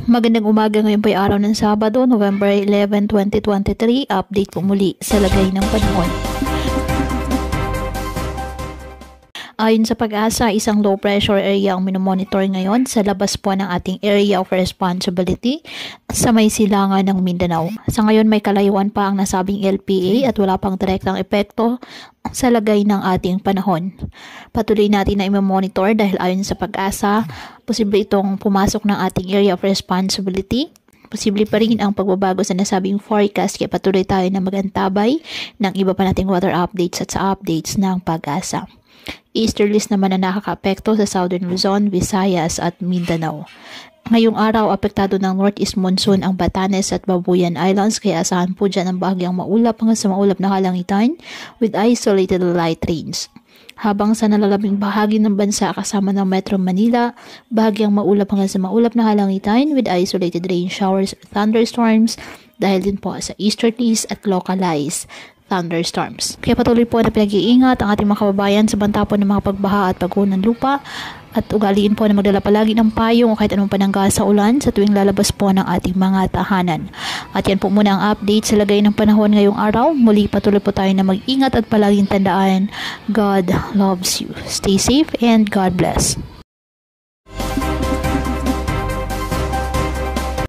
Magandang umaga, ngayon po ay araw ng Sabado, November 11, 2023. Update po muli sa lagay ng panahon. Ayon sa Pag-asa, isang low pressure area ang minomonitor ngayon sa labas po ng ating area of responsibility sa may silangan ng Mindanao. Sa ngayon may kalayuan pa ang nasabing LPA at wala pang direktang epekto sa lagay ng ating panahon. Patuloy natin na i-monitor dahil ayon sa Pag-asa, posible itong pumasok ng ating area of responsibility. Posible pa rin ang pagbabago sa nasabing forecast, kaya patuloy tayo na magantabay ng iba pa nating weather updates at sa updates ng Pag-asa. Easterlies naman na nakakaapekto sa Southern Luzon, Visayas at Mindanao. Ngayong araw, apektado ng northeast monsoon ang Batanes at Babuyan Islands, kaya asahan po dyan ang bahagyang maulap hanggang sa maulap na kalangitan with isolated light rains. Habang sa nalalabing bahagi ng bansa kasama ng Metro Manila, bahagyang maulap hanggang sa maulap na kalangitan with isolated rain showers or thunderstorms dahil din po sa easterlies at localized thunderstorms. Kaya patuloy po na pinag-iingat ang ating mga kababayan sa banta po ng mga pagbaha at pagguho ng lupa at ugaliin po na magdala palagi ng payong o kahit anong panangga sa ulan sa tuwing lalabas po ng ating mga tahanan. At yan po muna ang update sa lagay ng panahon ngayong araw. Muli patuloy po tayo na mag-ingat at palaging tandaan, God loves you. Stay safe and God bless.